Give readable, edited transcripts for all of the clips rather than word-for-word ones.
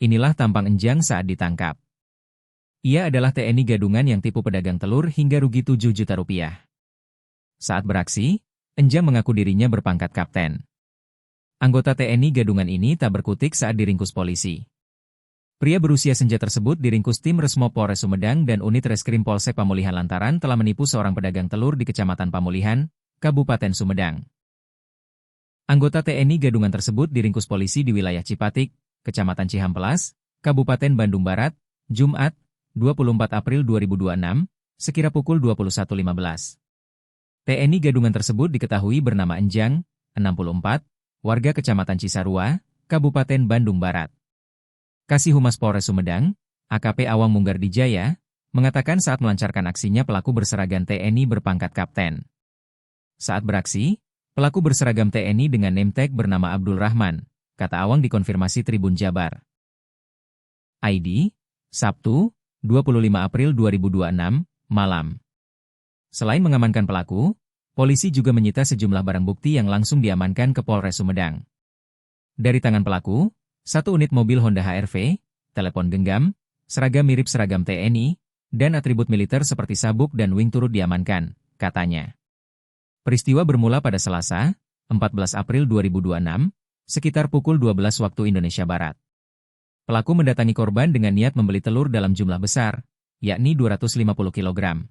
Inilah tampang Enjang saat ditangkap. Ia adalah TNI gadungan yang tipu pedagang telur hingga rugi 7 juta rupiah. Saat beraksi, Enjang mengaku dirinya berpangkat kapten. Anggota TNI gadungan ini tak berkutik saat diringkus polisi. Pria berusia senja tersebut diringkus tim Resmo Polres Sumedang dan unit Reskrim Polsek Pamulihan lantaran telah menipu seorang pedagang telur di Kecamatan Pamulihan, Kabupaten Sumedang. Anggota TNI gadungan tersebut diringkus polisi di wilayah Cipatik, Kecamatan Cihampelas, Kabupaten Bandung Barat, Jumat, 24 April 2026, sekira pukul 21.15. TNI gadungan tersebut diketahui bernama Enjang, 64, warga Kecamatan Cisarua, Kabupaten Bandung Barat. Kasih Humas Polres Sumedang, AKP Awang Munggardijaya, mengatakan saat melancarkan aksinya pelaku berseragam TNI berpangkat kapten. Saat beraksi, pelaku berseragam TNI dengan name tag bernama Abdul Rahman, kata Awang dikonfirmasi Tribun Jabar. ID, Sabtu, 25 April 2026, malam. Selain mengamankan pelaku, polisi juga menyita sejumlah barang bukti yang langsung diamankan ke Polres Sumedang. Dari tangan pelaku, 1 unit mobil Honda HR-V, telepon genggam, seragam mirip seragam TNI, dan atribut militer seperti sabuk dan wing turut diamankan, katanya. Peristiwa bermula pada Selasa, 14 April 2026, sekitar pukul 12 waktu Indonesia Barat. Pelaku mendatangi korban dengan niat membeli telur dalam jumlah besar, yakni 250 kg.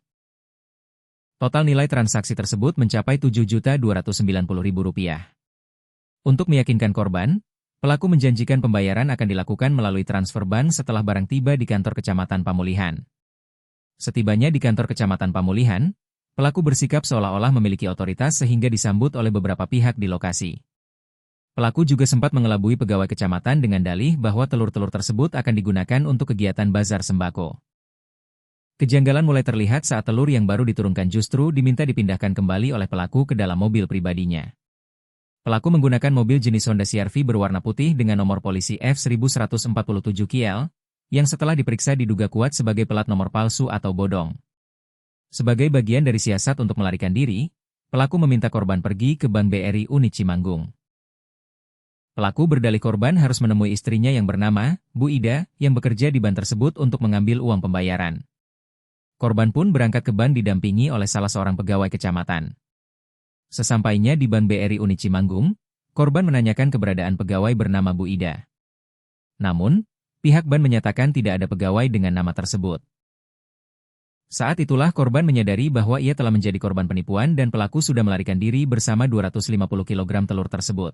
Total nilai transaksi tersebut mencapai Rp7.290.000. Untuk meyakinkan korban, pelaku menjanjikan pembayaran akan dilakukan melalui transfer bank setelah barang tiba di kantor Kecamatan Pamulihan. Setibanya di kantor Kecamatan Pamulihan, pelaku bersikap seolah-olah memiliki otoritas sehingga disambut oleh beberapa pihak di lokasi. Pelaku juga sempat mengelabui pegawai kecamatan dengan dalih bahwa telur-telur tersebut akan digunakan untuk kegiatan bazar sembako. Kejanggalan mulai terlihat saat telur yang baru diturunkan justru diminta dipindahkan kembali oleh pelaku ke dalam mobil pribadinya. Pelaku menggunakan mobil jenis Honda CR-V berwarna putih dengan nomor polisi F1147 KL, yang setelah diperiksa diduga kuat sebagai pelat nomor palsu atau bodong. Sebagai bagian dari siasat untuk melarikan diri, pelaku meminta korban pergi ke Bank BRI Unit Cimanggung. Pelaku berdalih korban harus menemui istrinya yang bernama Bu Ida, yang bekerja di bank tersebut untuk mengambil uang pembayaran. Korban pun berangkat ke bank didampingi oleh salah seorang pegawai kecamatan. Sesampainya di Bank BRI Unit Cimanggung, korban menanyakan keberadaan pegawai bernama Bu Ida. Namun, pihak bank menyatakan tidak ada pegawai dengan nama tersebut. Saat itulah korban menyadari bahwa ia telah menjadi korban penipuan dan pelaku sudah melarikan diri bersama 250 kg telur tersebut.